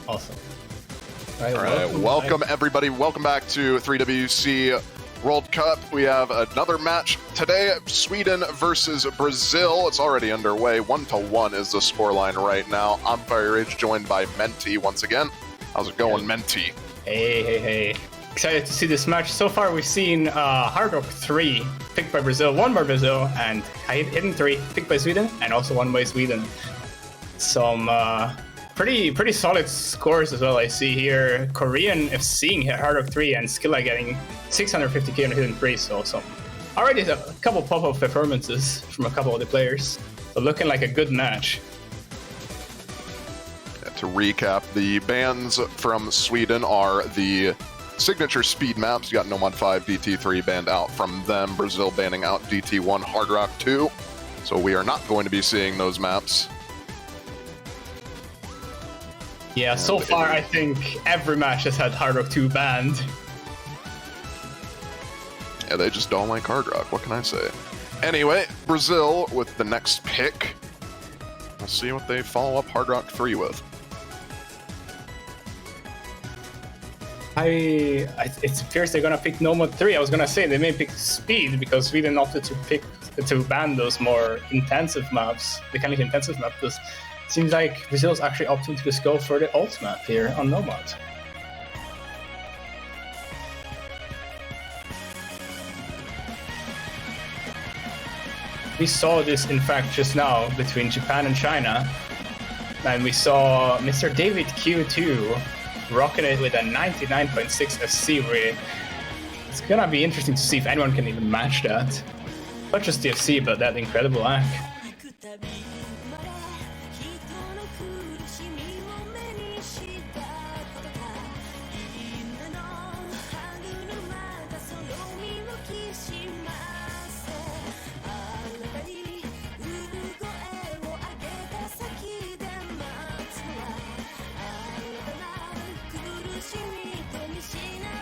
Awesome. All right, welcome everybody. Welcome back to 3WC World Cup. We have another match today, Sweden versus Brazil. It's already underway. 1-1 is the scoreline right now. I'm fieryrage, joined by Menty once again. How's it going, Menty? Hey. Excited to see this match. So far, we've seen Hard Rock 3 picked by Brazil, won by Brazil, and Hidden 3 picked by Sweden, and also won by Sweden. Some pretty solid scores as well. I see here Korean seeing Hard Rock 3 and Skilla getting 650k on Hidden 3, so already a couple pop-up performances from a couple of the players. So looking like a good match. To recap, the bans from Sweden are the signature speed maps. You got Nomad 5, DT3 banned out from them. Brazil banning out DT1, Hard Rock 2. So we are not going to be seeing those maps. Yeah, so far I think every match has had Hard Rock 2 banned. Yeah, they just don't like Hard Rock. What can I say? Anyway, Brazil with the next pick. We'll see what they follow up Hard Rock 3 with. It appears they're gonna pick Nomad 3. I was gonna say they may pick Speed because Sweden opted to ban those more intensive maps, the kind of intensive map. Because it seems like Brazil's actually opting to just go for the alt map here on Nomad. We saw this in fact just now between Japan and China, and we saw Mr. David Q2 rocking it with a 99.6 FC rate. It's gonna be interesting to see if anyone can even match that. Not just the FC, but that incredible hack.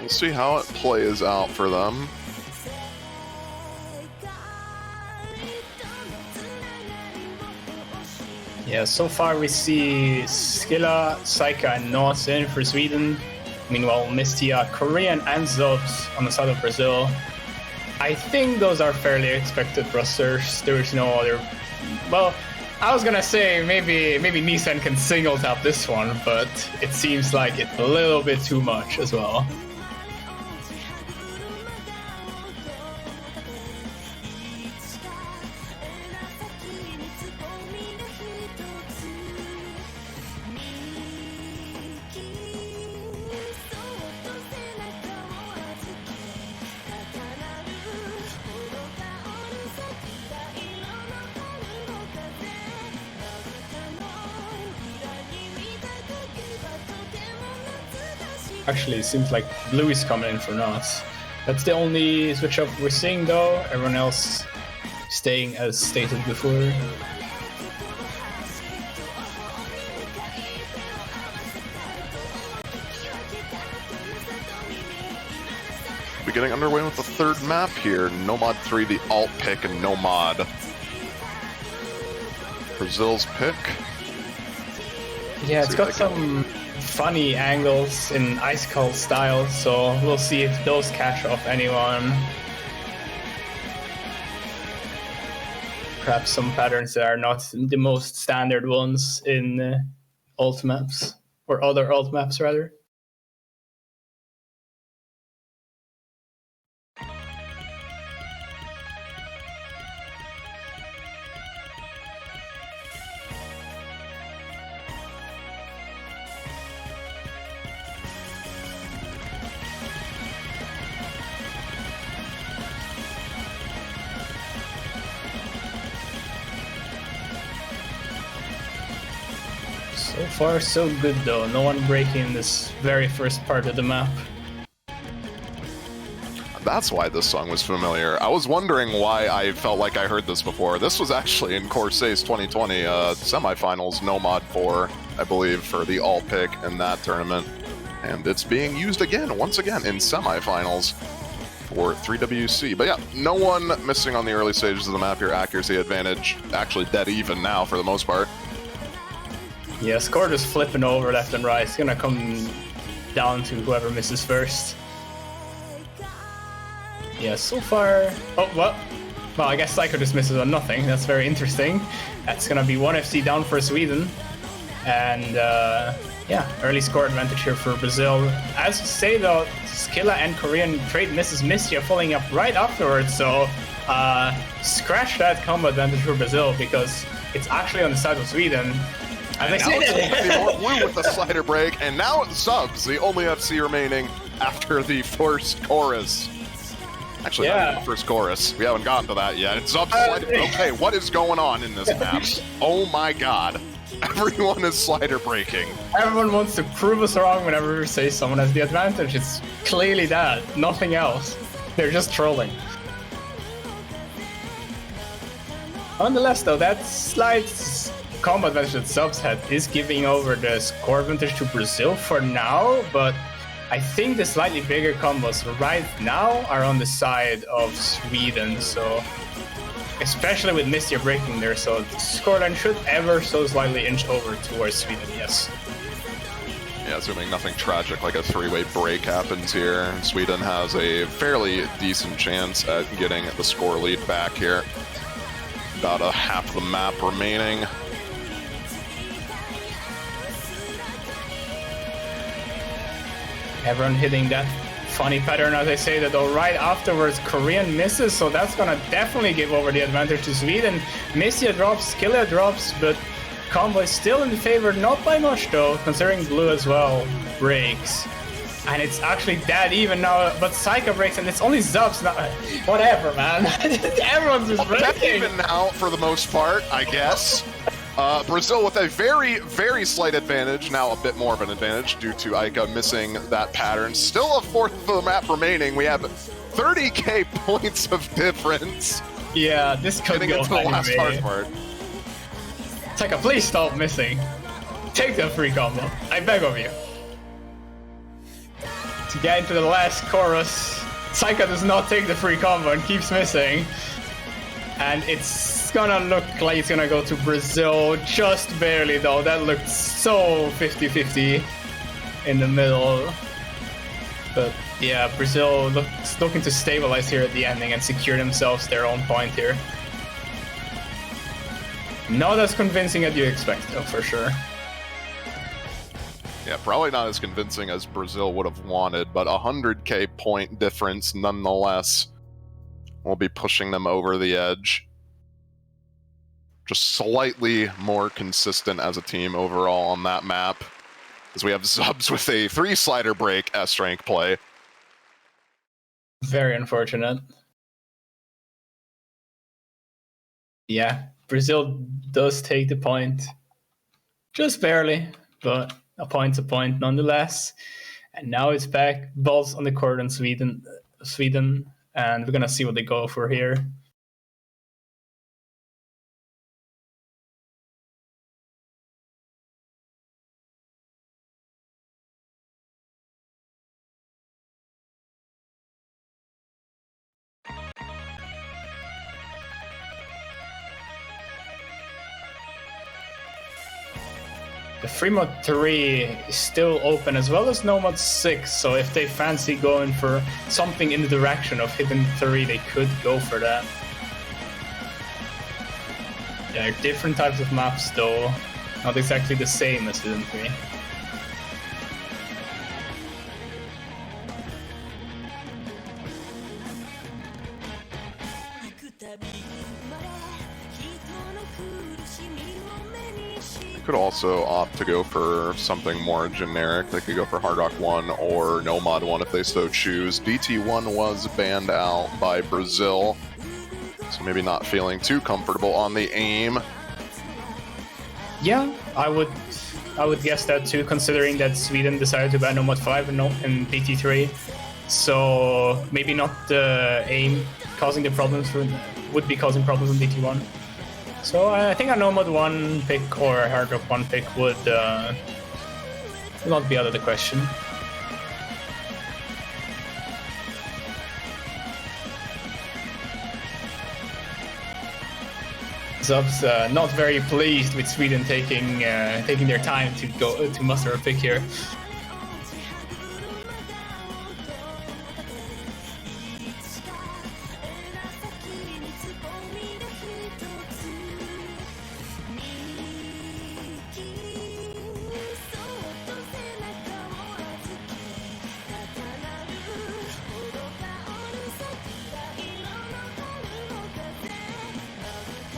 We'll see how it plays out for them. Yeah, so far we see Skilla, Saika, and Nos in for Sweden. Meanwhile, Mistia, Korean, and Zobs on the side of Brazil. I think those are fairly expected rosters. There's no other... Well, I was gonna say maybe Nissan can single tap this one, but it seems like it's a little bit too much as well. Actually, it seems like blue is coming in for Knots. That's the only switch up we're seeing though. Everyone else staying as stated before. We're getting underway with the third map here. Nomad 3, the alt pick, and Nomad. Brazil's pick. Yeah, it's got some funny angles in Ice Cold style, so we'll see if those catch off anyone. Perhaps some patterns that are not the most standard ones in alt maps, or other alt maps rather. So far, so good though. No one breaking this very first part of the map. That's why this song was familiar. I was wondering why I felt like I heard this before. This was actually in Corsair's 2020 semifinals, Nomad 4, I believe, for the all pick in that tournament. And it's being used again, once again, in semifinals for 3WC. But yeah, no one missing on the early stages of the map here. Accuracy advantage, actually dead even now for the most part. Yeah, score just flipping over left and right. It's gonna come down to whoever misses first. Yeah, so far... Oh, what? Well, I guess Psycho just misses on nothing. That's very interesting. That's gonna be 1 FC down for Sweden. And yeah, early score advantage here for Brazil. As you say though, Skilla and Korean trade misses Mistia following up right afterwards. So scratch that combo advantage for Brazil because it's actually on the side of Sweden. And now it's going to be more blue with the slider break, and now it's subs, the only FC remaining after the first chorus. Actually, not even the first chorus. We haven't gotten to that yet. It's subs slider. Okay, what is going on in this map? Oh my god. Everyone is slider breaking. Everyone wants to prove us wrong whenever we say someone has the advantage. It's clearly that, nothing else. They're just trolling. Nonetheless, though, that slight combo advantage that subs had is giving over the score advantage to Brazil for now, but I think the slightly bigger combos right now are on the side of Sweden, so especially with Mistia breaking there, so the scoreline should ever so slightly inch over towards Sweden, yes. Yeah, assuming nothing tragic like a three-way break happens here, Sweden has a fairly decent chance at getting the score lead back here. About a half the map remaining. Everyone hitting that funny pattern, as I say that though, right afterwards Korean misses, so that's gonna definitely give over the advantage to Sweden. Mistia drops, Skilla drops, but combo is still in favor, not by much though, considering blue as well breaks. And it's actually that even now, but Psycho breaks and it's only Zubs now. Whatever, man. Everyone's just breaking. That's even now for the most part, I guess. Brazil with a very, very slight advantage, now a bit more of an advantage due to Aika missing that pattern. Still a fourth of the map remaining. We have 30k points of difference. Yeah, this could getting go into the last hard part. Taika, please stop missing. Take the free combo. I beg of you. To get into the last chorus, Taika does not take the free combo and keeps missing. And it's gonna look like it's gonna go to Brazil, just barely though. That looked so 50-50 in the middle. But yeah, Brazil looking to stabilize here at the ending and secure themselves their own point here. Not as convincing as you expect though, for sure. Yeah, probably not as convincing as Brazil would have wanted, but 100k point difference nonetheless will be pushing them over the edge. Just slightly more consistent as a team overall on that map, as we have Zubs with a 3-slider break S-rank play. Very unfortunate. Yeah, Brazil does take the point. Just barely, but a point's a point nonetheless. And now it's back, balls on the court in Sweden, and we're gonna see what they go for here. The free mode 3 is still open, as well as no mod 6, so if they fancy going for something in the direction of hidden 3, they could go for that. Yeah, different types of maps though, not exactly the same as hidden 3. Could also opt to go for something more generic. They could go for Hard Rock 1 or Nomad 1 if they so choose. DT1 was banned out by Brazil, so maybe not feeling too comfortable on the aim. Yeah, I would guess that too, considering that Sweden decided to ban Nomad 5 and DT3. So maybe not the aim causing the problems would be causing problems on DT1. So I think a Nomad 1 pick or a Hard Rock 1 pick would not be out of the question. Zub's not very pleased with Sweden taking their time to go to muster a pick here.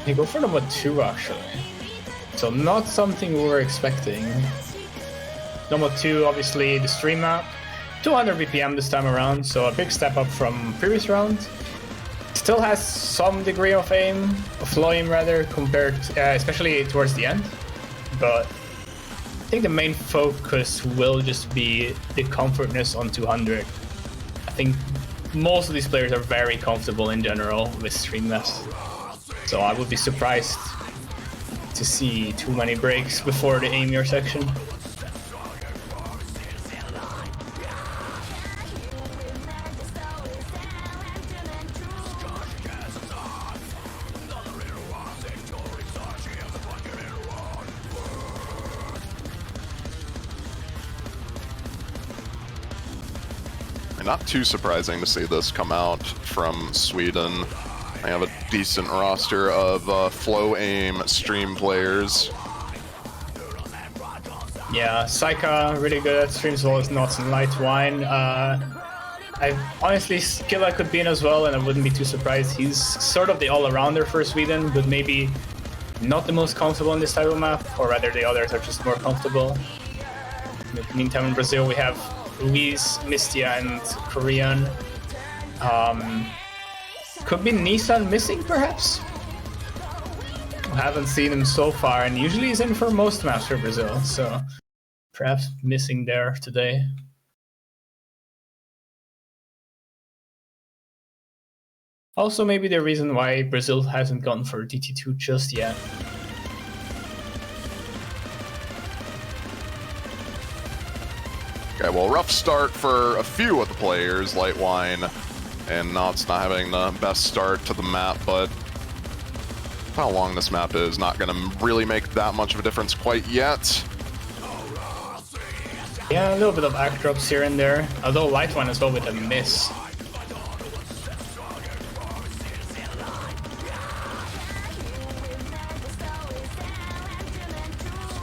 They go for number 2 actually, so not something we were expecting. Number 2, obviously the stream map, 200 BPM this time around, so a big step up from previous round. Still has some degree of aim, of low aim rather, compared especially towards the end, but I think the main focus will just be the comfortness on 200. I think most of these players are very comfortable in general with stream maps. So I would be surprised to see too many breaks before the aimier section. And not too surprising to see this come out from Sweden. They have a decent roster of flow aim stream players. Yeah, Saika really good at streams as well as Knots and Lightwine. I honestly Skilla could be in as well, and I wouldn't be too surprised. He's sort of the all-arounder for Sweden, but maybe not the most comfortable in this type of map, or rather the others are just more comfortable. In the meantime, in Brazil we have Luis, Mistia, and Korean. Could be Nissan missing, perhaps? I haven't seen him so far, and usually he's in for most maps for Brazil, so perhaps missing there today. Also, maybe the reason why Brazil hasn't gone for DT2 just yet. Okay, well, rough start for a few of the players, Lightwine and Knots not having the best start to the map, but how long this map is not going to really make that much of a difference quite yet. Yeah, a little bit of act drops here and there, although Lightwine as well with a miss.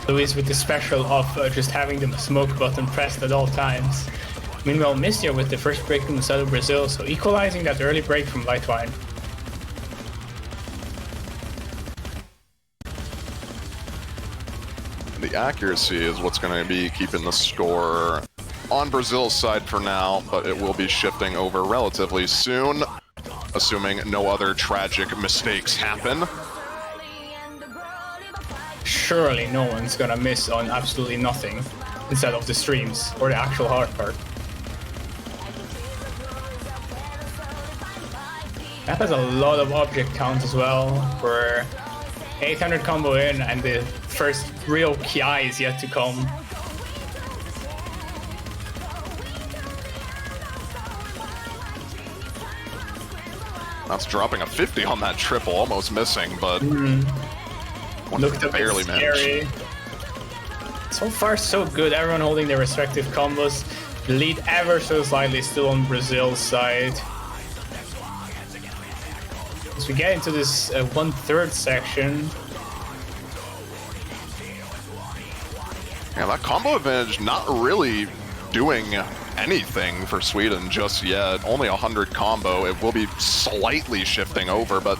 Luis with the special of just having the smoke button pressed at all times. Meanwhile, Mistia with the first break from the side of Brazil, so equalizing that early break from Lightwine. The accuracy is what's going to be keeping the score on Brazil's side for now, but it will be shifting over relatively soon, assuming no other tragic mistakes happen. Surely no one's gonna miss on absolutely nothing instead of the streams or the actual hard part. That has a lot of object count as well, where 800 combo in and the first real Ki is yet to come. That's dropping a 50 on that triple, almost missing, but Looked a bit barely scary. So far so good, everyone holding their respective combos. The lead ever so slightly still on Brazil's side. As we get into this 1/3 section. Yeah, that combo advantage not really doing anything for Sweden just yet. Only 100 combo. It will be slightly shifting over, but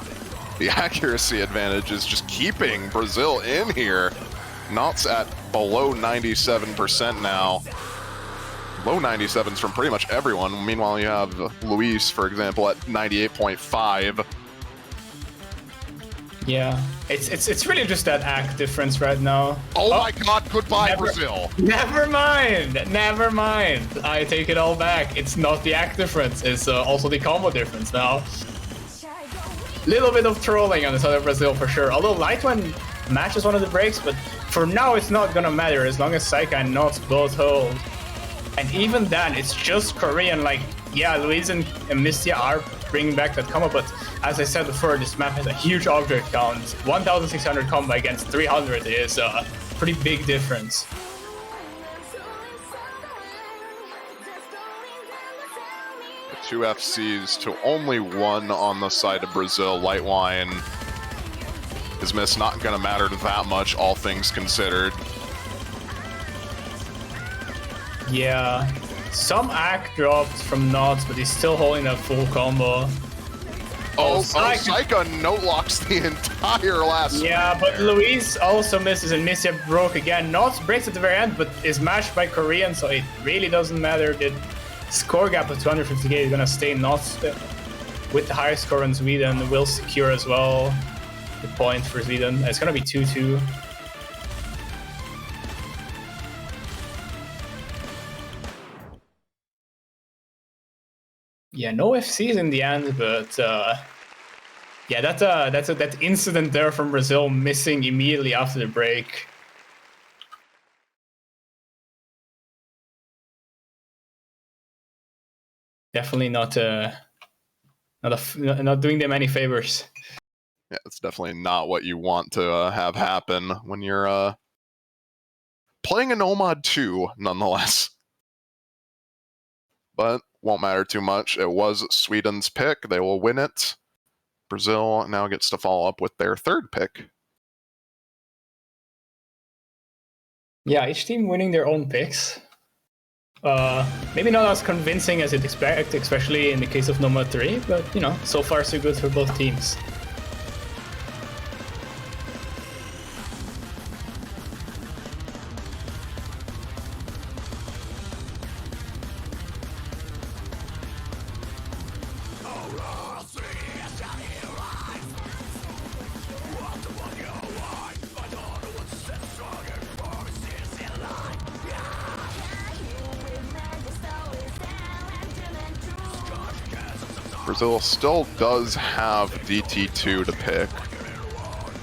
the accuracy advantage is just keeping Brazil in here. Knots at below 97% now. Low 97s from pretty much everyone. Meanwhile, you have Luis, for example, at 98.5. Yeah, it's really just that act difference right now. Oh my god, goodbye, Brazil. Never mind, never mind. I take it all back. It's not the act difference, it's also the combo difference now. Little bit of trolling on the side of Brazil for sure. Although Lightwine matches one of the breaks, but for now it's not gonna matter as long as Saika and Knots both hold. And even then, it's just Korean. Like, yeah, Luis and Mistia are bringing back that combo, but as I said before, this map has a huge object count. 1,600 combo against 300 is a pretty big difference. Two FCs to only one on the side of Brazil. Lightwine, his miss not going to matter that much, all things considered. Yeah, some act dropped from Nods, but he's still holding that full combo. Saika note locks the entire last. Yeah, but Luis also misses and Missia broke again. Nods breaks at the very end, but is matched by Korean, so it really doesn't matter. The score gap of 250k is gonna stay Nods with the highest score in Sweden. Will secure as well the point for Sweden. It's gonna be 2-2. Yeah, no FCs in the end, but yeah, that incident there from Brazil missing immediately after the break. Definitely not doing them any favors. Yeah, it's definitely not what you want to have happen when you're playing a Nomad 2, nonetheless. But won't matter too much. It was Sweden's pick. They will win it. Brazil now gets to follow up with their third pick. Yeah, each team winning their own picks. Maybe not as convincing as you'd expect, especially in the case of Nomad 3, but you know, so far so good for both teams. Brazil still does have DT2 to pick.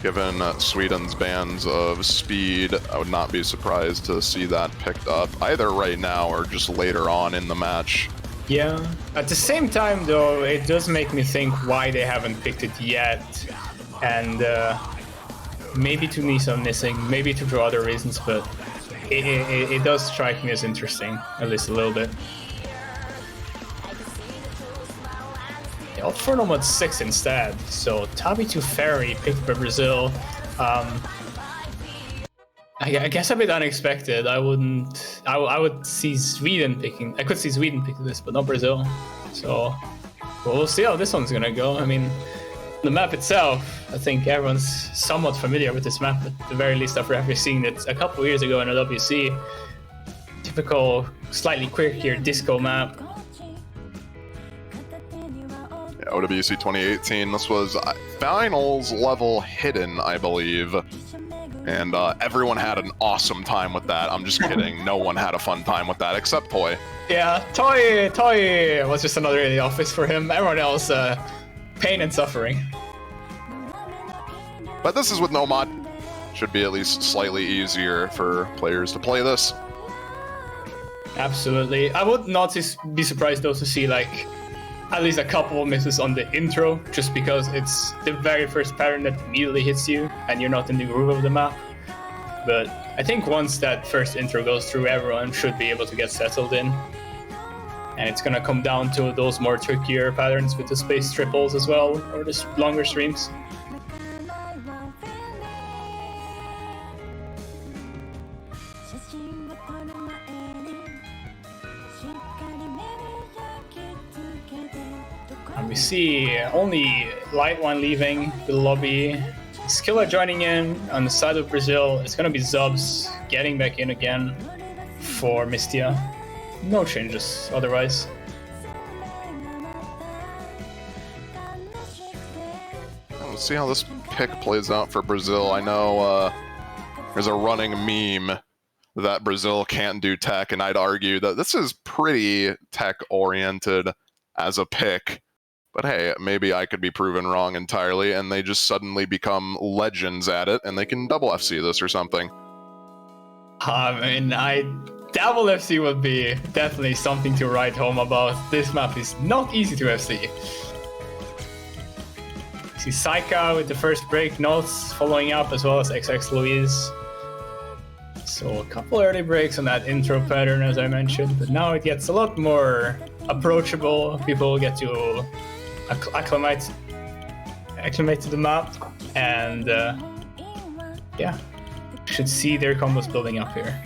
Given Sweden's bans of speed, I would not be surprised to see that picked up either right now or just later on in the match. Yeah. At the same time, though, it does make me think why they haven't picked it yet. And maybe Tunisia missing, maybe for other reasons, but it does strike me as interesting, at least a little bit. They opt for Nomad 6 instead, so Tabi to Ferry picked by Brazil. I guess a bit unexpected. I would see Sweden picking. I could see Sweden picking this, but not Brazil. So we'll see how this one's gonna go. I mean, the map itself, I think everyone's somewhat familiar with this map. At the very least, after seeing it a couple of years ago in a WC. Typical, slightly quirkier disco map. Yeah, OWC 2018. This was finals level hidden, I believe. And everyone had an awesome time with that. I'm just kidding. No one had a fun time with that except Toy. Yeah, Toy was just another in the office for him. Everyone else, pain and suffering. But this is with no mod. Should be at least slightly easier for players to play this. Absolutely. I would not be surprised though to see like at least a couple of misses on the intro, just because it's the very first pattern that immediately hits you and you're not in the groove of the map. But I think once that first intro goes through, everyone should be able to get settled in. And it's gonna come down to those more trickier patterns with the space triples as well, or the longer streams. And we see only Lightwine leaving the lobby. Skilla joining in on the side of Brazil. It's gonna be Zubs getting back in again for Mistia. No changes otherwise. We'll see how this pick plays out for Brazil. I know there's a running meme that Brazil can't do tech, and I'd argue that this is pretty tech-oriented as a pick. But hey, maybe I could be proven wrong entirely, and they just suddenly become legends at it, and they can double FC this or something. I mean, double FC would be definitely something to write home about. This map is not easy to FC. see Saika with the first break, Notes following up, as well as XX Louise. So a couple early breaks on that intro pattern, as I mentioned, but now it gets a lot more approachable. People get to acclimate to the map, and yeah, should see their combos building up here.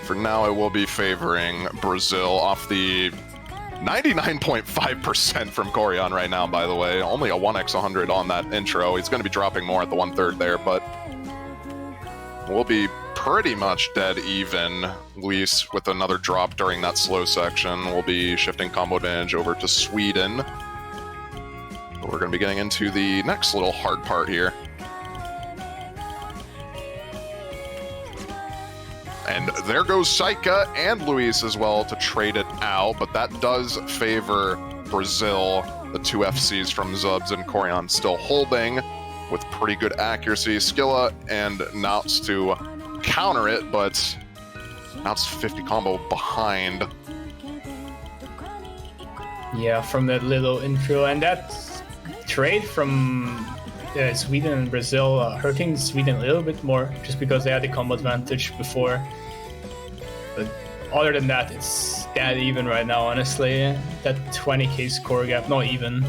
For now, I will be favoring Brazil off the 99.5% from Corian right now, by the way. Only a 1x100 on that intro. He's going to be dropping more at the 1/3 there, but we'll be pretty much dead even. Luis with another drop during that slow section. We'll be shifting combo advantage over to Sweden. But we're going to be getting into the next little hard part here. And there goes Saika and Luis as well to trade it out, but that does favor Brazil. The two FCs from Zubs and Corian still holding with pretty good accuracy. Skilla and Nauts to counter it, but Nauts 50 combo behind. Yeah, from that little intro, and that trade from Sweden and Brazil hurting Sweden a little bit more, just because they had the combo advantage before. But other than that, it's dead even right now, honestly. That 20k score gap, not even.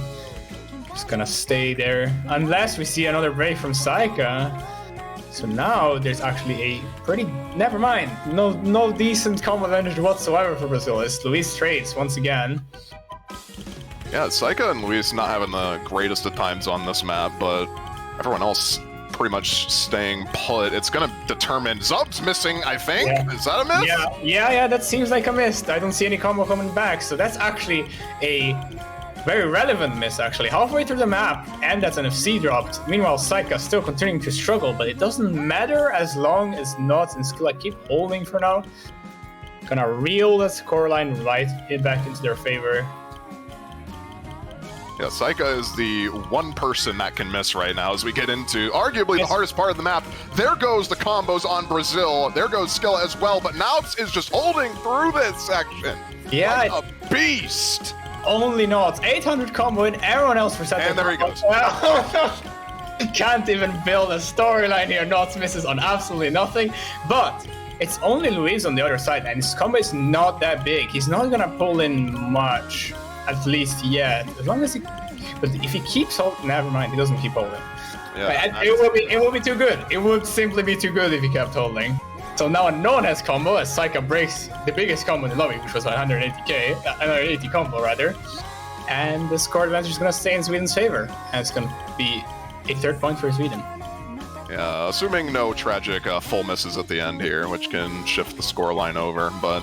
Just gonna stay there, unless we see another break from Saika. So now there's actually a pretty... Never mind, no decent combo advantage whatsoever for Brazil. It's Luis trades once again. Yeah, Saika and Luis not having the greatest of times on this map, but everyone else pretty much staying put. It's gonna determine... Zub's missing, I think? Yeah. Is that a miss? Yeah, that seems like a miss. I don't see any combo coming back, so that's actually a very relevant miss, actually. Halfway through the map, and that's an FC dropped. Meanwhile, Saika still continuing to struggle, but it doesn't matter as long as Nuts and Skilla keep holding for now. Gonna reel that scoreline right back into their favor. Yeah, Saika is the one person that can miss right now as we get into arguably the hardest part of the map. There goes the combos on Brazil. There goes Skilla as well, but Nauts is just holding through this section. Yeah. Like a beast. Only Nauts. 800 combo and everyone else for second. And there he goes. Can't even build a storyline here. Nauts misses on absolutely nothing, but it's only Luis on the other side, and his combo is not that big. He's not gonna pull in much. At least yet, as long as he, but if he keeps holding, never mind, he doesn't keep holding. Yeah, it will be too good. It would simply be too good if he kept holding. So now no one has combo as Saika breaks the biggest combo in the lobby, which was 180 combo rather, and the score advantage is gonna stay in Sweden's favor, and it's gonna be a 3rd point for Sweden. Yeah, assuming no tragic full misses at the end here, which can shift the score line over, but.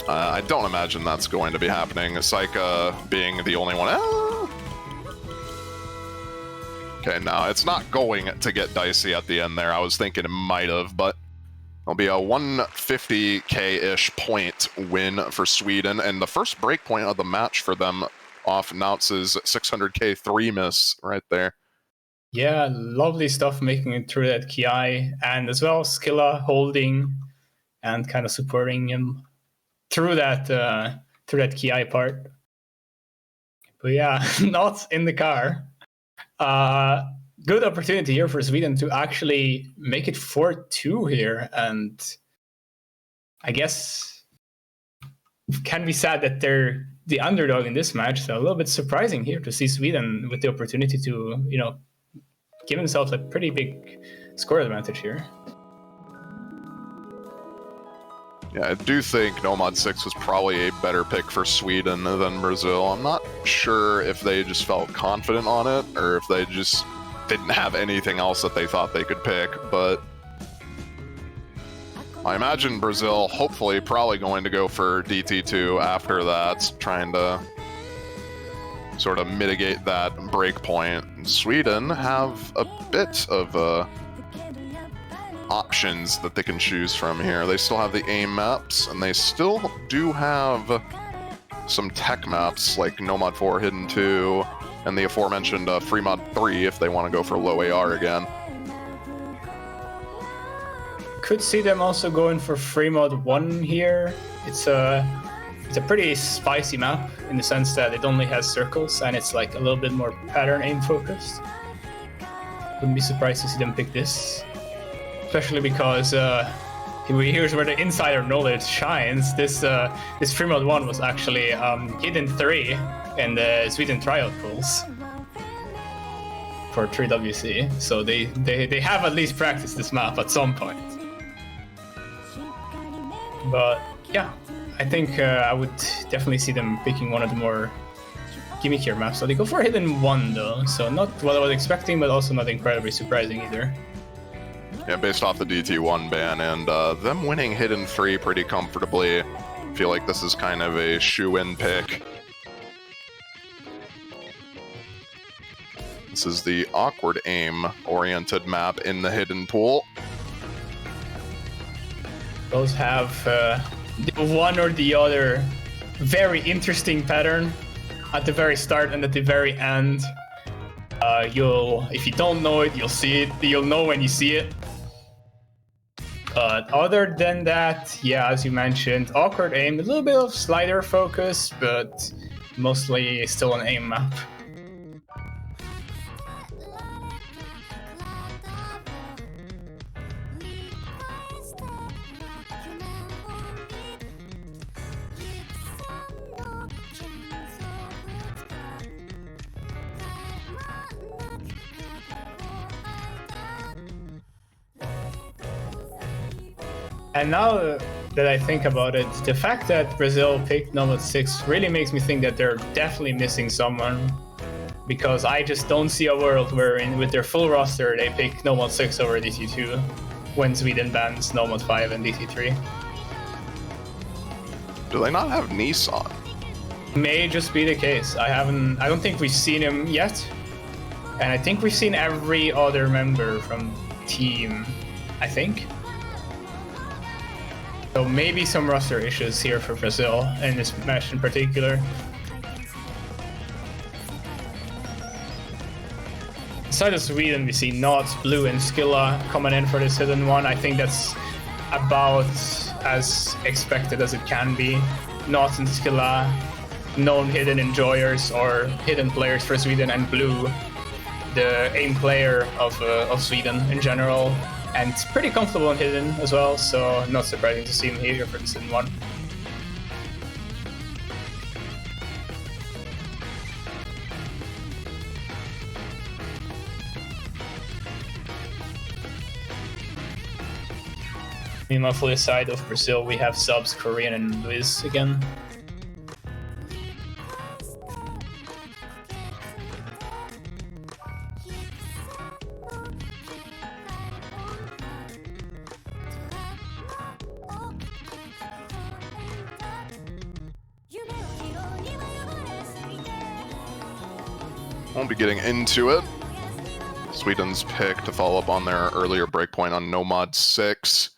I don't imagine that's going to be happening. Saika being the only one. Okay, now it's not going to get dicey at the end there. I was thinking it might have, but it'll be a 150k-ish point win for Sweden, and the first break point of the match for them off Nauts' 600k 3 miss right there. Yeah, lovely stuff making it through that Ki, and as well Skilla holding and kind of supporting him through that Ki part. But yeah, not in the car. Good opportunity here for Sweden to actually make it 4-2 here, and I guess can be sad that they're the underdog in this match. So a little bit surprising here to see Sweden with the opportunity to, give themselves a pretty big score advantage here. Yeah, I do think Nomad 6 was probably a better pick for Sweden than Brazil. I'm not sure if they just felt confident on it or if they just didn't have anything else that they thought they could pick, but I imagine Brazil hopefully probably going to go for DT2 after that, trying to sort of mitigate that break point. Sweden have a bit of options that they can choose from here. They still have the AIM maps, and they still do have some tech maps like Nomad 4 Hidden 2 and the aforementioned Free Mod 3 if they want to go for low AR again. Could see them also going for Free Mod 1 here. It's a It's a pretty spicy map in the sense that it only has circles and it's like a little bit more pattern aim focused. Wouldn't be surprised to see them pick this, especially because here's where the insider knowledge shines. This 3-mod 1 was actually hidden 3 in the Sweden tryout pools for 3WC, so they have at least practiced this map at some point. But yeah, I think I would definitely see them picking one of the more gimmickier maps. So they go for a hidden 1 though, so not what I was expecting, but also not incredibly surprising either. Yeah, based off the DT1 ban and them winning hidden 3 pretty comfortably, I feel like this is kind of a shoe-in pick. This is the awkward aim-oriented map in the hidden pool. Those have the one or the other very interesting pattern at the very start and at the very end. If you don't know it, you'll see it. You'll know when you see it. But other than that, yeah, as you mentioned, awkward aim, a little bit of slider focus, but mostly still an aim map. And now that I think about it, the fact that Brazil picked Nomad 6 really makes me think that they're definitely missing someone. Because I just don't see a world wherein with their full roster they pick Nomad 6 over DC2 when Sweden bans Nomad 5 and DC3. Do they not have Nissan? May just be the case. I don't think we've seen him yet. And I think we've seen every other member from team, I think. So maybe some roster issues here for Brazil in this match in particular. Aside of Sweden, we see Nods, Blue, and Skilla coming in for this hidden 1. I think that's about as expected as it can be. Nods and Skilla, known hidden enjoyers or hidden players for Sweden, and Blue, the aim player of Sweden in general. And pretty comfortable in hidden as well, so not surprising to see him here for this hidden 1. Meanwhile, for the side of Brazil, we have subs, Korean, and Luis again. Won't be getting into it. Sweden's pick to follow up on their earlier breakpoint on Nomad 6.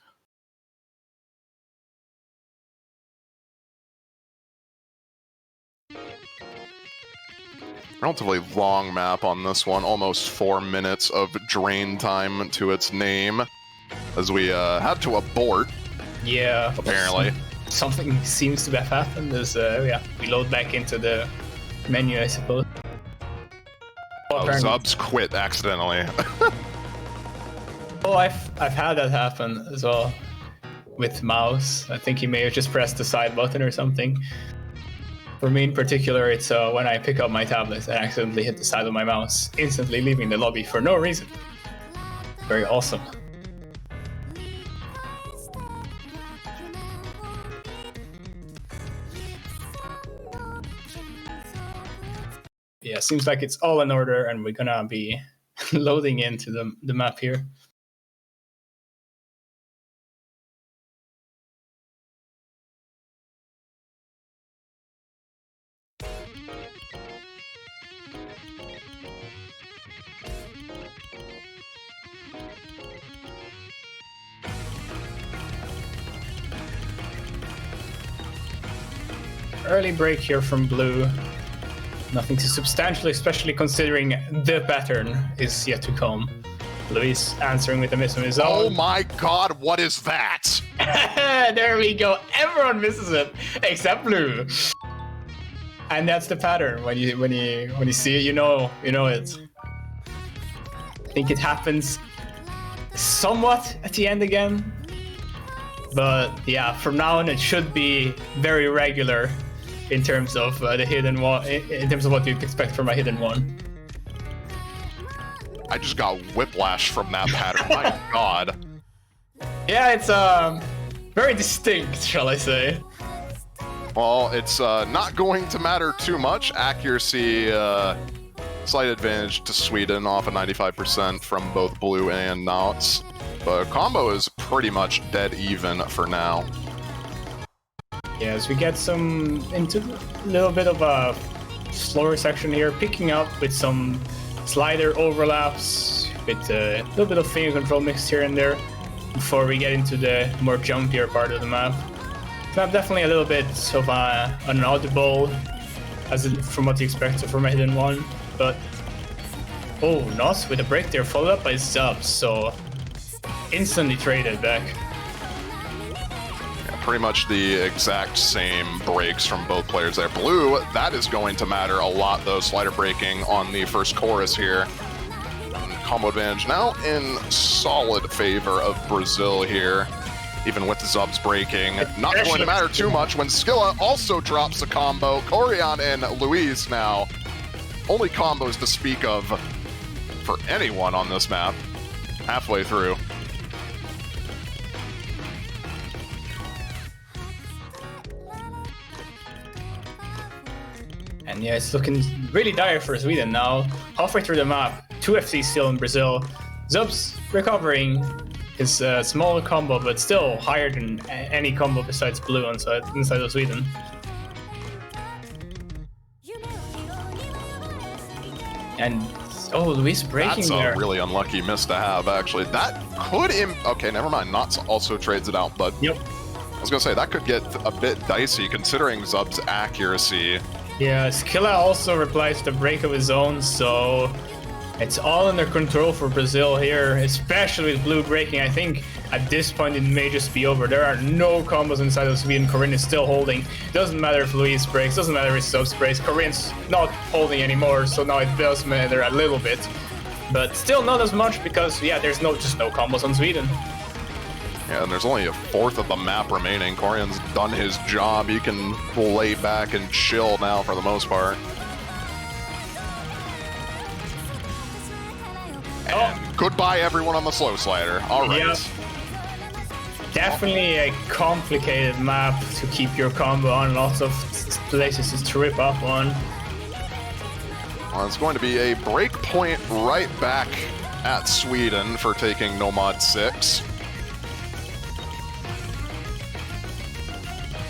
Relatively long map on this one, almost 4 minutes of drain time to its name, as we had to abort. Yeah, apparently. Something seems to have happened as yeah, we load back into the menu, I suppose. Oh, Zubs quit accidentally. Oh, I've had that happen as well with mouse. I think he may have just pressed the side button or something. For me in particular, it's when I pick up my tablet and accidentally hit the side of my mouse, instantly leaving the lobby for no reason. Very awesome. Yeah, seems like it's all in order and we're gonna be loading into the map here. Early break here from Blue. Nothing too substantial, especially considering the pattern is yet to come. Luis answering with a miss on his Oh own. my god, what is that? There we go. Everyone misses it except Blue. And that's the pattern. When you see it, you know it. I think it happens somewhat at the end again. But yeah, from now on it should be very regular in terms of the hidden one, in terms of what you'd expect from a hidden one. I just got whiplash from that pattern. My god. Yeah, it's very distinct, shall I say. Well, it's not going to matter too much. Accuracy, slight advantage to Sweden off of 95% from both Blue and Nauts. But combo is pretty much dead even for now. Yeah, as we get some into a little bit of a slower section here, picking up with some slider overlaps, with a little bit of finger control mixed here and there, before we get into the more jumpier part of the map. Map definitely a little bit of an audible, from what you expect from a hidden one, but oh, not with a break there, followed up by Zub, so instantly traded back. Yeah, pretty much the exact same breaks from both players there. Blue, that is going to matter a lot though, slider breaking on the first chorus here. And combo advantage now in solid favor of Brazil here. Even with the Zubs breaking, not going to matter too much when Skilla also drops a combo. Corian and Luis now, only combos to speak of for anyone on this map, halfway through. And yeah, it's looking really dire for Sweden now. Halfway through the map, 2 FCs still in Brazil. Zubs recovering his small combo, but still higher than any combo besides Blue inside of Sweden. And oh, Luis breaking there. That's a really unlucky miss to have, actually. That could okay, never mind. Knots also trades it out, but yep. I was gonna say that could get a bit dicey considering Zub's accuracy. Yeah, Skilla also replies to the break of his own, so it's all under control for Brazil here, especially with Blue breaking. I think at this point it may just be over. There are no combos inside of Sweden. Corinne is still holding. Doesn't matter if Luis breaks, doesn't matter if Subs breaks. Corinne's not holding anymore, so now it does matter a little bit. But still not as much because, yeah, there's just no combos on Sweden. Yeah, and there's only a fourth of the map remaining. Corian's done his job. He can lay back and chill now for the most part. And goodbye everyone on the slow slider. All right. Yep. Definitely a complicated map to keep your combo on. Lots of places to trip up on. Well, it's going to be a break point right back at Sweden for taking Nomad 6.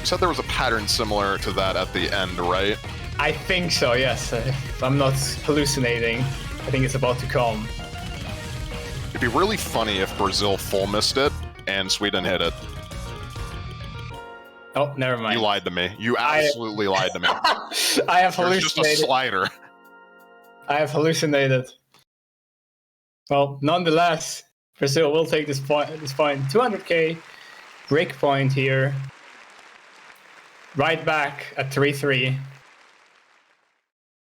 You said there was a pattern similar to that at the end, right? I think so, yes. If I'm not hallucinating, I think it's about to come. It'd be really funny if Brazil full missed it and Sweden hit it. Oh, never mind. You lied to me. You absolutely lied to me. I have There's just a hallucinated. slider. I have hallucinated. Well, nonetheless, Brazil will take this point. 200k break point here. Right back at 3-3.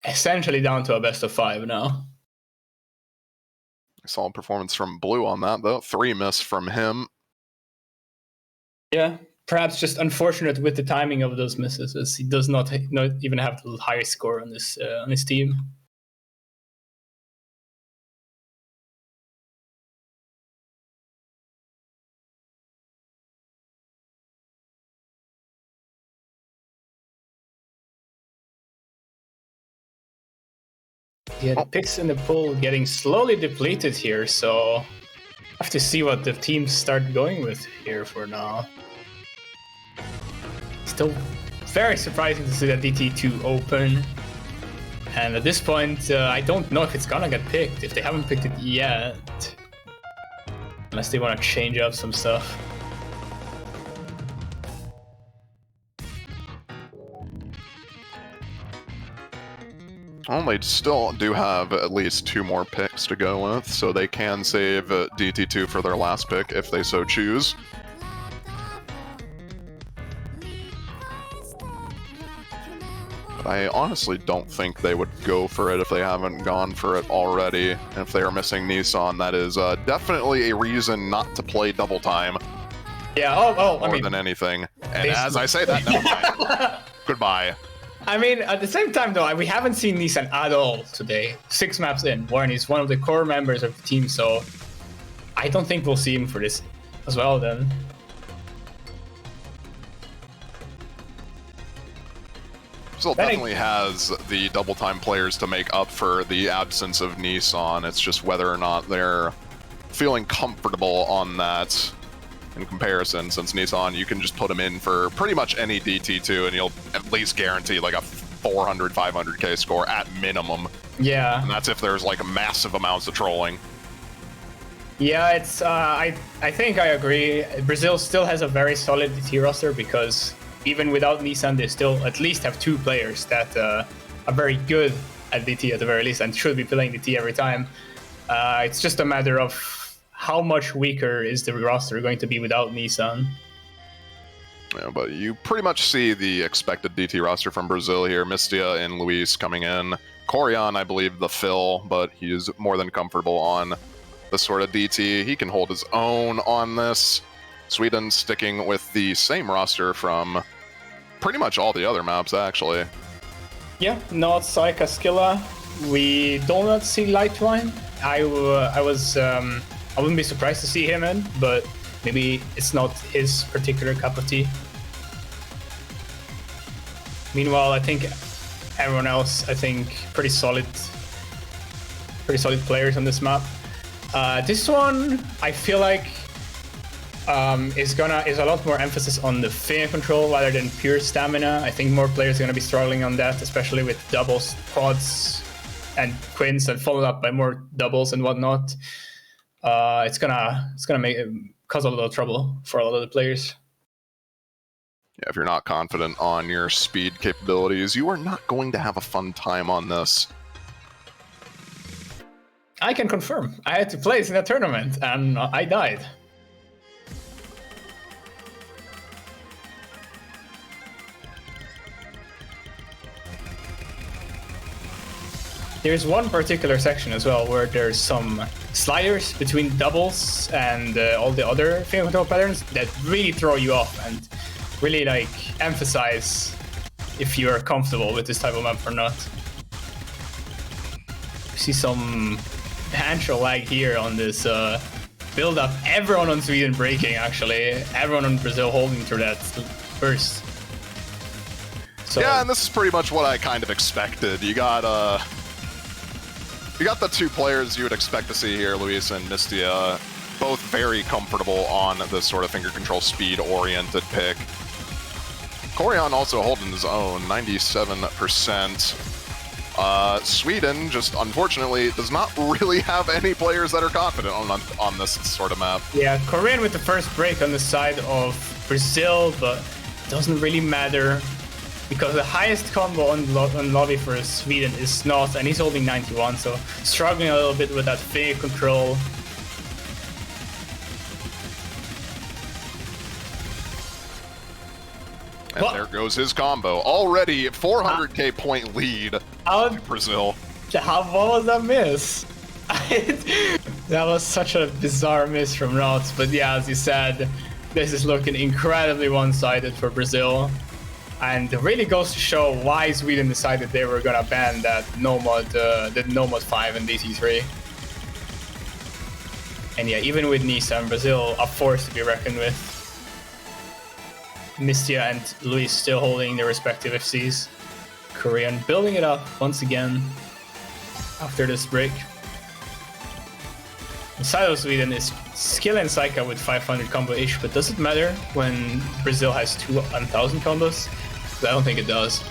Essentially down to a best of 5 now. Solid performance from Blue on that, though. 3 miss from him. Yeah, perhaps just unfortunate with the timing of those misses, as he does not even have the highest score on his team. Yeah, the picks in the pool getting slowly depleted here, so I have to see what the teams start going with here for now. Still very surprising to see that DT2 open. And at this point, I don't know if it's gonna get picked, if they haven't picked it yet. Unless they want to change up some stuff. Well, they still do have at least 2 more picks to go with, so they can save DT2 for their last pick if they so choose. But I honestly don't think they would go for it if they haven't gone for it already. And if they are missing Nissan, that is definitely a reason not to play double time. Yeah, I mean, than anything. And as I say that, never mind. Goodbye. I mean, at the same time, though, we haven't seen Nissan at all today. 6 maps in, Warren is one of the core members of the team, so I don't think we'll see him for this as well, then. Brazil definitely has the double time players to make up for the absence of Nissan. It's just whether or not they're feeling comfortable on that. In comparison, since Nissan, you can just put him in for pretty much any DT2 and you'll at least guarantee like a 400, 500k score at minimum. Yeah. And that's if there's like massive amounts of trolling. Yeah, it's, I think I agree. Brazil still has a very solid DT roster because even without Nissan, they still at least have 2 players that are very good at DT at the very least and should be playing DT every time. It's just a matter of how much weaker is the roster going to be without Nissan? Yeah, but you pretty much see the expected DT roster from Brazil here. Mistia and Luis coming in. Corian, I believe, the fill, but he's more than comfortable on this sort of DT. He can hold his own on this. Sweden sticking with the same roster from pretty much all the other maps, actually. Yeah, not Saika Skilla. We do not see Lightwine. I wouldn't be surprised to see him in, but maybe it's not his particular cup of tea. Meanwhile, I think everyone else, pretty solid players on this map. This one, I feel like, is a lot more emphasis on the finger control rather than pure stamina. I think more players are gonna be struggling on that, especially with doubles, quads, and quins, and followed up by more doubles and whatnot. It's gonna cause a lot of trouble for a lot of the players. Yeah, if you're not confident on your speed capabilities, you are not going to have a fun time on this. I can confirm. I had to place in a tournament and I died. There's one particular section as well where there's some sliders between doubles and all the other finger control patterns that really throw you off and really like emphasize if you're comfortable with this type of map or not. You see some handshell lag here on this build up. Everyone on Sweden breaking, actually. Everyone on Brazil holding through that burst. So, yeah, and this is pretty much what I kind of expected. You got the 2 players you would expect to see here, Luis and Mistia, both very comfortable on this sort of finger control speed-oriented pick. Corian also holding his own, 97%. Sweden just, unfortunately, does not really have any players that are confident on this sort of map. Yeah, Corian with the first break on the side of Brazil, but it doesn't really matter. Because the highest combo on lobby for Sweden is Snot, and he's holding 91, so struggling a little bit with that finger control. And there goes his combo. Already 400k point lead to Brazil. What was that miss? That was such a bizarre miss from Rots, but yeah, as you said, this is looking incredibly one-sided for Brazil. And it really goes to show why Sweden decided they were gonna ban that the no mod 5 and DT3. And yeah, even with Nissan, Brazil a force to be reckoned with. Mistia and Luis still holding their respective FCs. Korean building it up once again after this break. The side of Sweden is Skill and Saika with 500 combo-ish, but does it matter when Brazil has 1,000 combos? I don't think it does.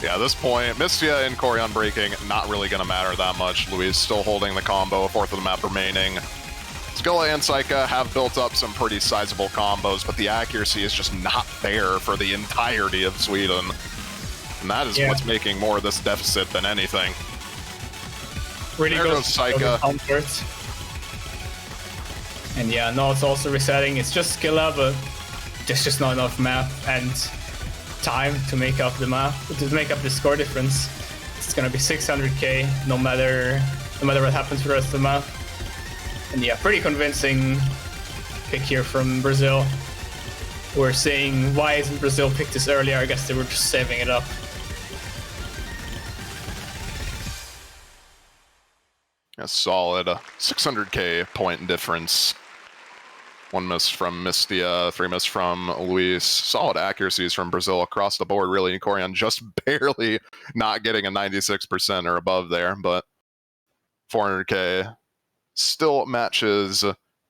Yeah, at this point, Mistia and Corian breaking, not really going to matter that much. Luis still holding the combo, a fourth of the map remaining. Skilla and Saika have built up some pretty sizable combos, but the accuracy is just not there for the entirety of Sweden. And that is what's making more of this deficit than anything. Really there goes Saika. And yeah, no, it's also resetting. It's just Skilla, but there's just not enough map and time to make up the map, to make up the score difference. It's gonna be 600k no matter what happens for the rest of the map. And yeah, pretty convincing pick here from Brazil. We're saying, why isn't Brazil picked this earlier? I guess they were just saving it up. A solid 600k point difference. 1 miss from Mistia, 3 miss from Luis. Solid accuracies from Brazil across the board, really. Corian just barely not getting a 96% or above there, but 400k still matches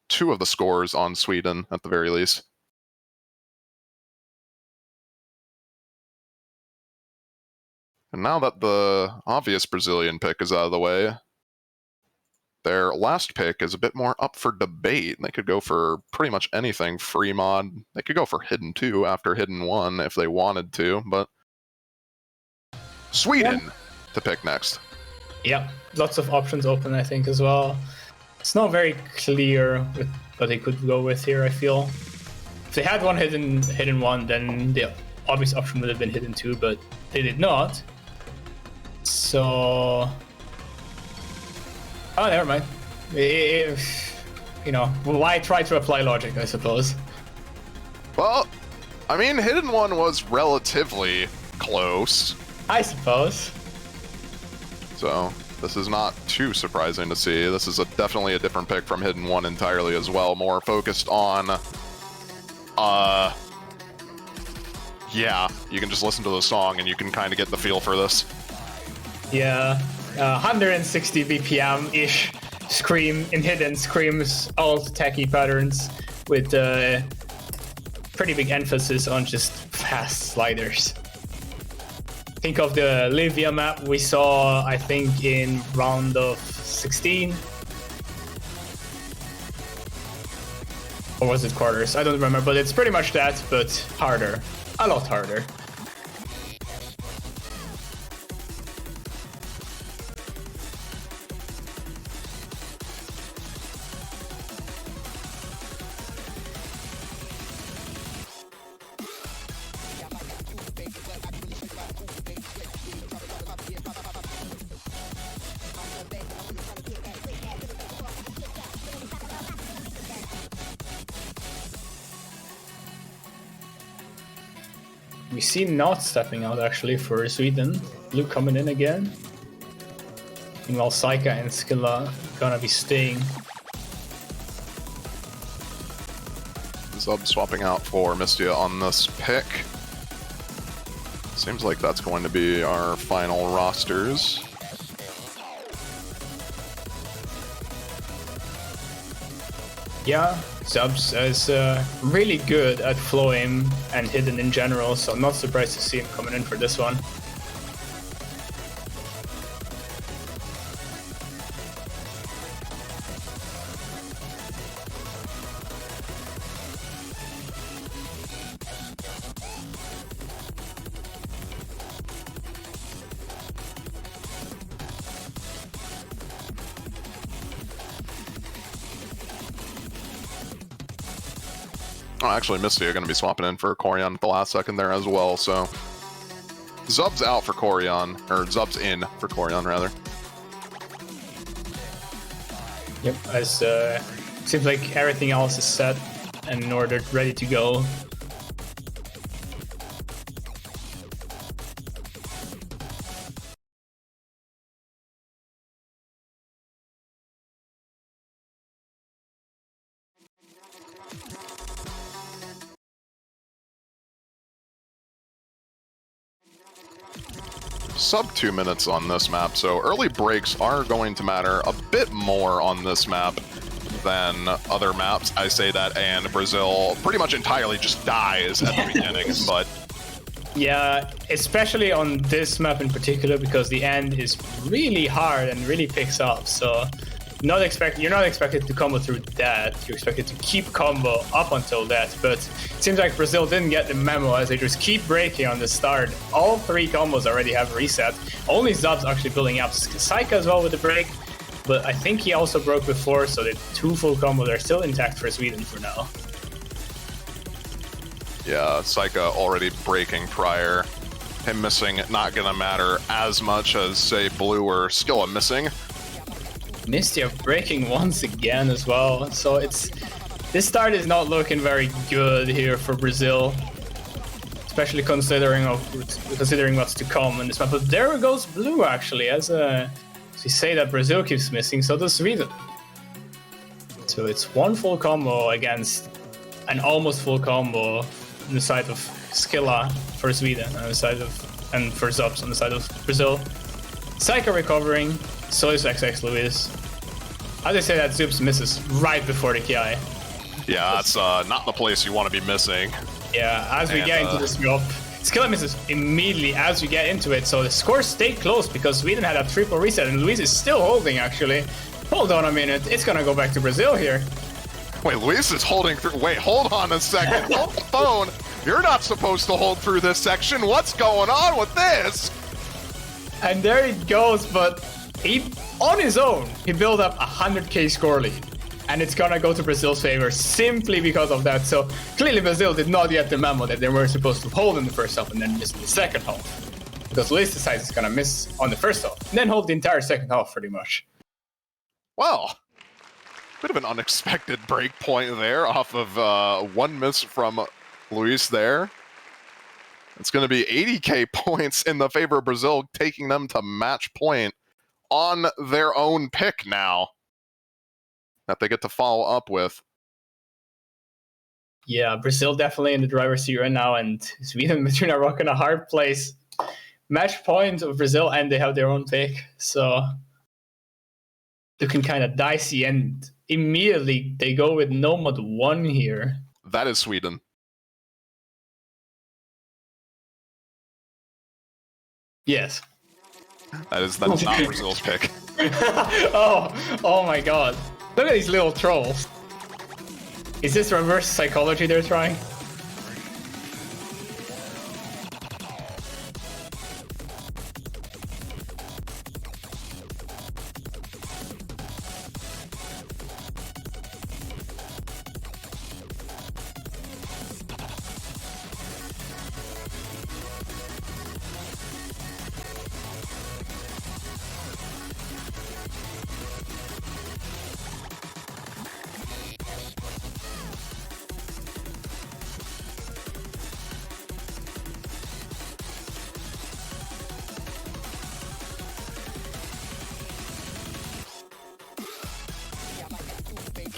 2 of the scores on Sweden at the very least. And now that the obvious Brazilian pick is out of the way, their last pick is a bit more up for debate. They could go for pretty much anything free mod. They could go for Hidden 2 after Hidden 1 if they wanted to, but Sweden to pick next. Yeah, lots of options open, I think, as well. It's not very clear what they could go with here, I feel. If they had one hidden 1, then the obvious option would have been Hidden 2, but they did not. So... oh, never mind. You know, why try to apply logic, I suppose? Well, I mean, Hidden 1 was relatively close. I suppose. So, this is not too surprising to see. This is definitely a different pick from Hidden 1 entirely as well. More focused on... yeah, you can just listen to the song and you can kind of get the feel for this. Yeah. 160 BPM-ish Scream in Hidden screams alt techy patterns with pretty big emphasis on just fast sliders. Think of the Livia map we saw, I think, in round of 16. Or was it quarters? I don't remember, but it's pretty much that, but harder. A lot harder. We see not stepping out actually for Sweden. Blue coming in again. Meanwhile, Saika and Skilla gonna be staying. Zub swapping out for Mistia on this pick. Seems like that's going to be our final rosters. Yeah, Zubs is really good at flowing and Hidden in general, so I'm not surprised to see him coming in for this one. Oh, actually, Misty are going to be swapping in for Corian at the last second there as well, so... Zub's out for Corian, or Zub's in for Corian, rather. Yep, as seems like everything else is set and in order, ready to go. Sub 2 minutes on this map, so early breaks are going to matter a bit more on this map than other maps. I say that, and Brazil pretty much entirely just dies at the beginning, but... Yeah, especially on this map in particular, because the end is really hard and really picks up, so you're not expected to combo through that. You're expected to keep combo up until that, but it seems like Brazil didn't get the memo as they just keep breaking on the start. All 3 combos already have reset. Only Zub's actually building up. Saika as well with the break, but I think he also broke before, so the 2 full combos are still intact for Sweden for now. Yeah, Saika already breaking prior. Him missing not gonna matter as much as, say, Blue or Skilla missing. Misty are breaking once again as well, so this start is not looking very good here for Brazil, especially considering what's to come in this map. But there goes Blue actually, as we say that Brazil keeps missing, so does Sweden. So it's 1 full combo against an almost full combo on the side of Skilla for Sweden, and for Zubs on the side of Brazil. Saika recovering, so is XX Luis. As I say that Zubs misses right before the KI. Yeah, that's not the place you want to be missing. Yeah, as we get into this drop, Skilla misses immediately as we get into it, so the scores stay close because Sweden had a triple reset and Luis is still holding actually. Hold on a minute, it's gonna go back to Brazil here. Wait, Luis is holding through. Wait, hold on a second. Hold the phone. You're not supposed to hold through this section. What's going on with this? And there it goes, but on his own, he built up a 100k score lead. And it's gonna go to Brazil's favor simply because of that. So clearly Brazil did not get the memo that they were supposed to hold in the first half and then miss in the second half. Because Luis decides he's gonna miss on the first half, and then hold the entire second half pretty much. Well, bit of an unexpected break point there off of 1 miss from Luis there. It's going to be 80k points in the favor of Brazil, taking them to match point on their own pick now that they get to follow up with. Yeah, Brazil definitely in the driver's seat right now, and Sweden between a rock and a hard place. Match point of Brazil, and they have their own pick, so looking kind of dicey, and immediately they go with Nomad 1 here. That is Sweden. Yes. That's not Brazil's pick. oh my god. Look at these little trolls. Is this reverse psychology they're trying?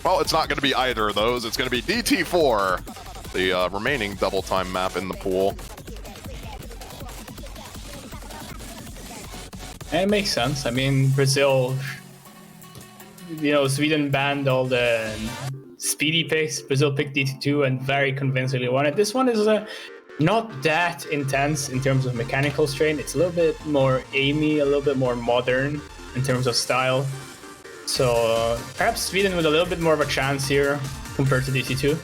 Well, it's not going to be either of those. It's going to be DT4, the remaining double time map in the pool. It makes sense. I mean, Brazil, Sweden banned all the speedy picks. Brazil picked DT2 and very convincingly won it. This one is not that intense in terms of mechanical strain. It's a little bit more aimey, a little bit more modern in terms of style. So perhaps Sweden with a little bit more of a chance here compared to DT2.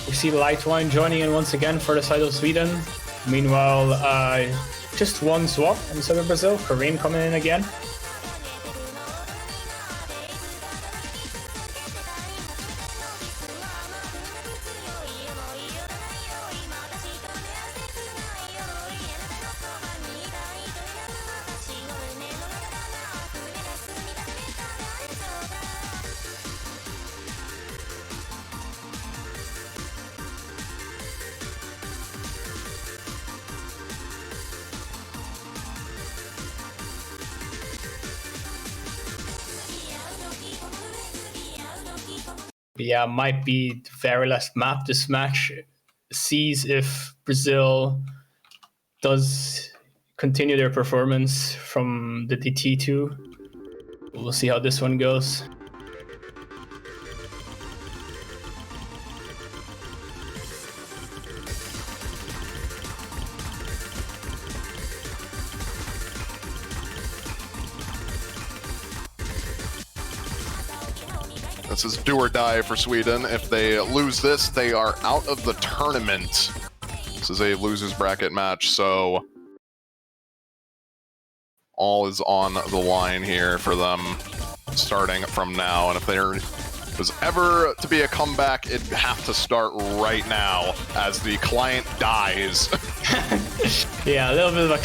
We see Lightwine joining in once again for the side of Sweden. Meanwhile, just one swap instead of Brazil. Korean coming in again. Yeah, might be the very last map this match sees if Brazil does continue their performance from the DT2. We'll see how this one goes. This is do or die for Sweden. If they lose this, they are out of the tournament. This is a losers bracket match, so all is on the line here for them starting from now. And if there was ever to be a comeback, it'd have to start right now as the client dies. Yeah, a little bit of a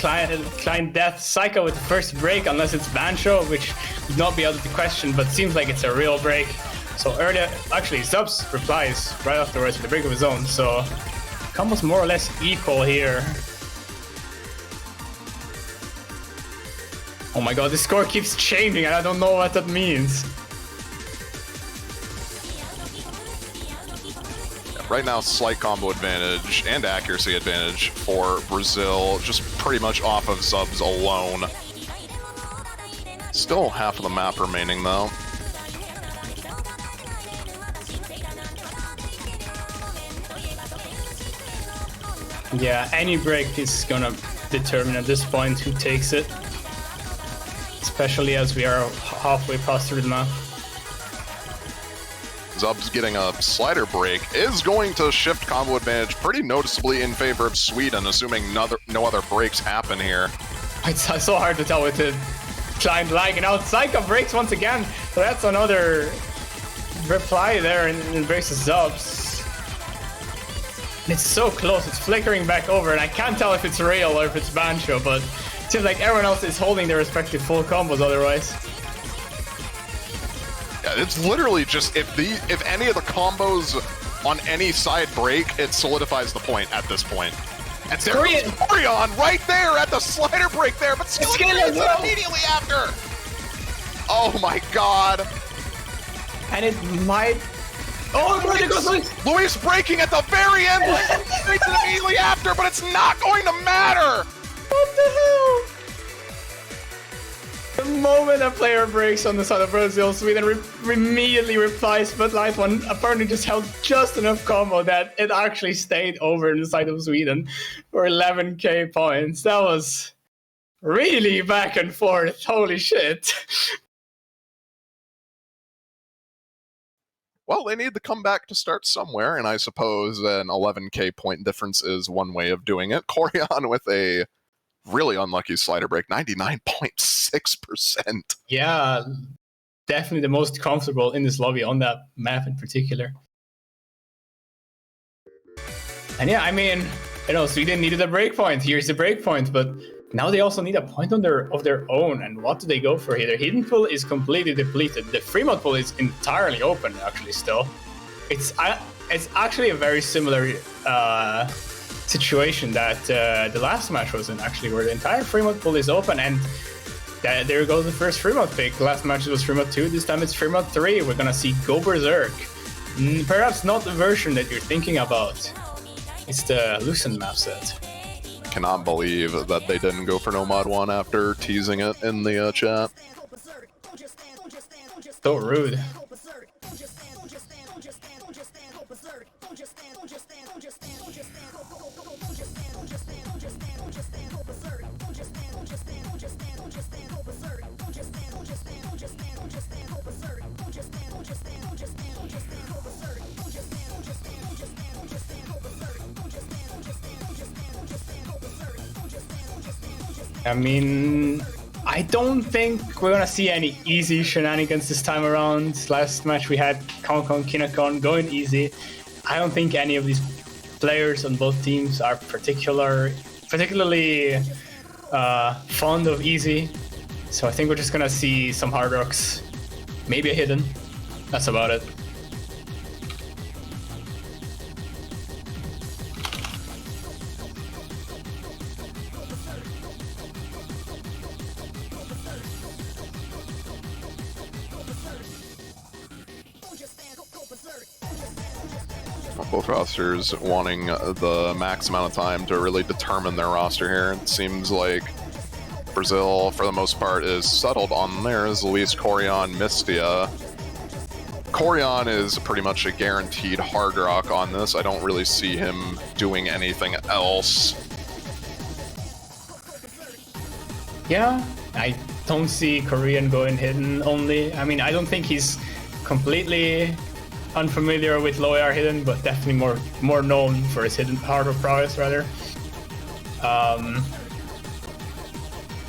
client death. Psycho with the first break, unless it's Bancho, which would not be out of the question, but seems like it's a real break. So earlier, actually, Zubs replies right afterwards with the break of his own, so combo's more or less equal here. Oh my god, the score keeps changing and I don't know what that means. Right now, slight combo advantage and accuracy advantage for Brazil, just pretty much off of Zubs alone. Still half of the map remaining, though. Yeah, any break is gonna determine at this point who takes it. Especially as we are halfway past through the map. Zubs getting a slider break is going to shift combo advantage pretty noticeably in favor of Sweden, assuming no other breaks happen here. It's so hard to tell with the client lag, and now Psycho breaks once again. So that's another reply there and embraces Zubs. It's so close, it's flickering back over, and I can't tell if it's real or if it's Bancho, but it seems like everyone else is holding their respective full combos otherwise. Yeah, it's literally just if any of the combos on any side break, it solidifies the point at this point. And there goes Orion right there at the slider break there, but Skillet immediately after. Oh my god. And it might... Oh, there goes Luis! Luis breaking at the very end, breaks it immediately after, but it's not going to matter! What the hell? The moment a player breaks on the side of Brazil, Sweden immediately replies, but Life One apparently just held just enough combo that it actually stayed over in the side of Sweden for 11k points. That was really back and forth, holy shit. Well, they need the comeback to start somewhere, and I suppose an 11k point difference is one way of doing it. Corian with a really unlucky slider break, 99.6%. Yeah, definitely the most comfortable in this lobby on that map in particular. And yeah, I mean, you know, Sweden needed a breakpoint. Here's the breakpoint, but now they also need a point of their own. And what do they go for here? Their hidden pool is completely depleted. The Fremont pool is entirely open, actually, still. It's actually a very similar situation that the last match was in, actually, where the entire Fremont pool is open, and there goes the first Fremont pick. The last match was Fremont 2, this time it's Fremont 3. We're gonna see Go Berserk. Perhaps not the version that you're thinking about. It's the loosened map set. I cannot believe that they didn't go for No Mod 1 after teasing it in the chat. So rude. I mean, I don't think we're gonna see any easy shenanigans this time around. Last match we had Konkon, Kinokon going easy. I don't think any of these players on both teams are particularly fond of easy. So I think we're just gonna see some hard rocks, maybe a hidden. That's about it. Berserk. both rosters wanting the max amount of time to really determine their roster here. It seems like Brazil, for the most part, is settled on theirs. Luis, Corian, Mistia. Corian is pretty much a guaranteed hard rock on this. I don't really see him doing anything else. Yeah, I don't see Korean going hidden only. I mean, I don't think he's completely unfamiliar with low AR hidden, but definitely more known for his hidden hard rock prowess, rather.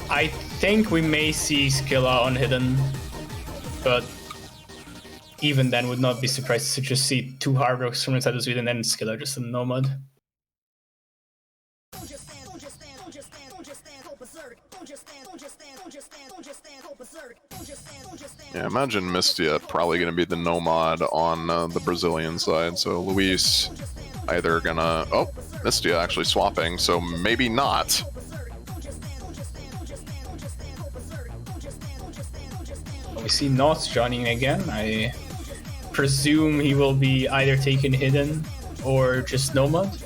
I think we may see Skilla on hidden, but even then would not be surprised to just see 2 hard rocks from inside of Sweden and Skilla just a nomad. Yeah, imagine Mistia probably going to be the nomad on the Brazilian side, so Luis either gonna... Oh, Mistia actually swapping, so maybe not. We see Knots joining again. I presume he will be either taken hidden or just nomad.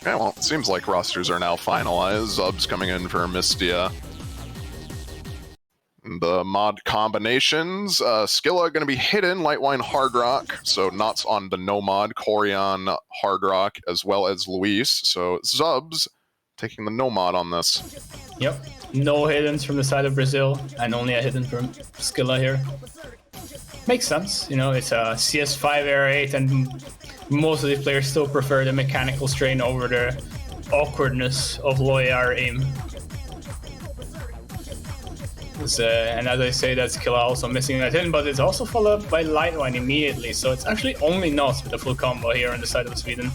Okay, well, it seems like rosters are now finalized. Zub's coming in for Mistia. The mod combinations, Skilla going to be hidden, Lightwine Hard Rock, so Knots on the no mod, Corian Hard Rock, as well as Luis. So Zub's taking the no mod on this. Yep, no hiddens from the side of Brazil, and only a hidden from Skilla here. Makes sense, you know, it's a CS5 Air 8, and most of these players still prefer the mechanical strain over the awkwardness of low AR aim. And as I say, that's Skilla also missing that hidden, but it's also followed up by Lightwine immediately, so it's actually only Knots with a full combo here on the side of Sweden.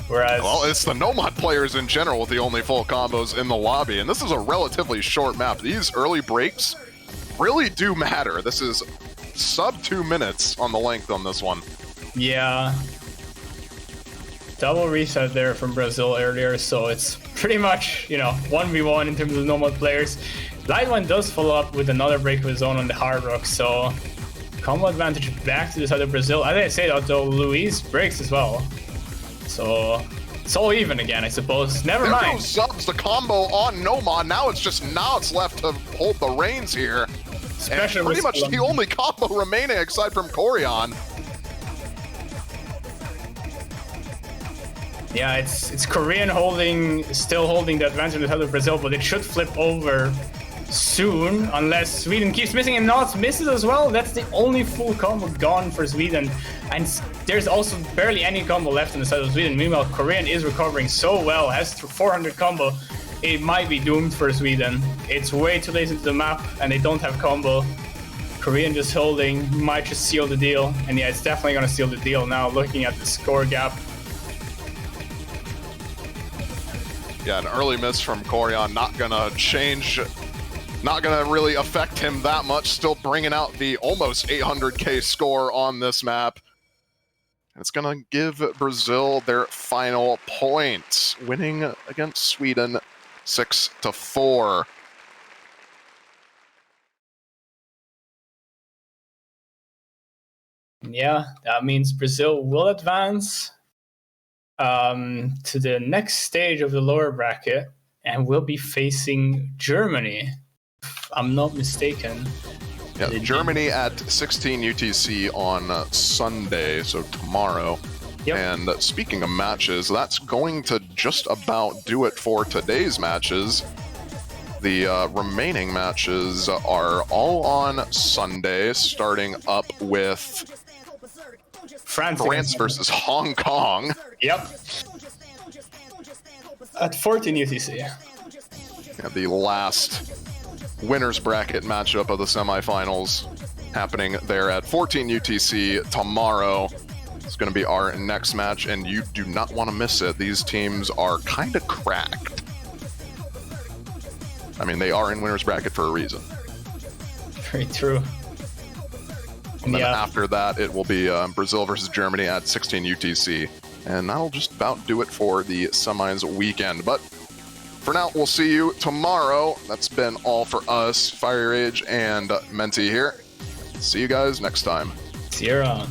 Whereas... Well, it's the no-mod players in general with the only full combos in the lobby, and this is a relatively short map. These early breaks really do matter. This is sub 2 minutes on the length on this one. Yeah. Double reset there from Brazil earlier, so it's pretty much, you know, 1v1 in terms of no-mod players. Lightwine does follow up with another break of his own on the hard rock, so combo advantage back to the side of Brazil. As I say, though, Luis breaks as well, so it's all even again, I suppose. Never mind. There goes Zubs, the combo on Nomad. Now it's just Knots left to hold the reins here. Especially and pretty much the only combo remaining aside from Corian. Yeah, it's Korean still holding the advantage on the side of Brazil, but it should flip over soon, unless Sweden keeps missing, and Knots misses as well. That's the only full combo gone for Sweden, and there's also barely any combo left on the side of Sweden. Meanwhile, Korean is recovering so well, has 400 combo. It might be doomed for Sweden. It's way too late into the map, and they don't have combo. Korean just holding, might just seal the deal, and yeah, it's definitely gonna seal the deal now, looking at the score gap. Yeah, an early miss from Corian, not gonna change, not gonna really affect him that much, still bringing out the almost 800k score on this map. It's gonna give Brazil their final points, winning against Sweden 6-4. Yeah, that means Brazil will advance to the next stage of the lower bracket, and will be facing Germany, if I'm not mistaken. Yeah, Germany at 16 UTC on Sunday, so tomorrow. Yep. And speaking of matches, that's going to just about do it for today's matches. The remaining matches are all on Sunday, starting up with France versus Hong Kong. Yep. At 14 UTC. Yeah, the last winners bracket matchup of the semifinals happening there at 14 UTC tomorrow. It's going to be our next match, and you do not want to miss it. These teams are kind of cracked. I mean, they are in winners bracket for a reason. Very true. And then after that, it will be Brazil versus Germany at 16 UTC. And that'll just about do it for the semis weekend. But for now, we'll see you tomorrow. That's been all for us, fieryrage and Menty here. See you guys next time. See you around.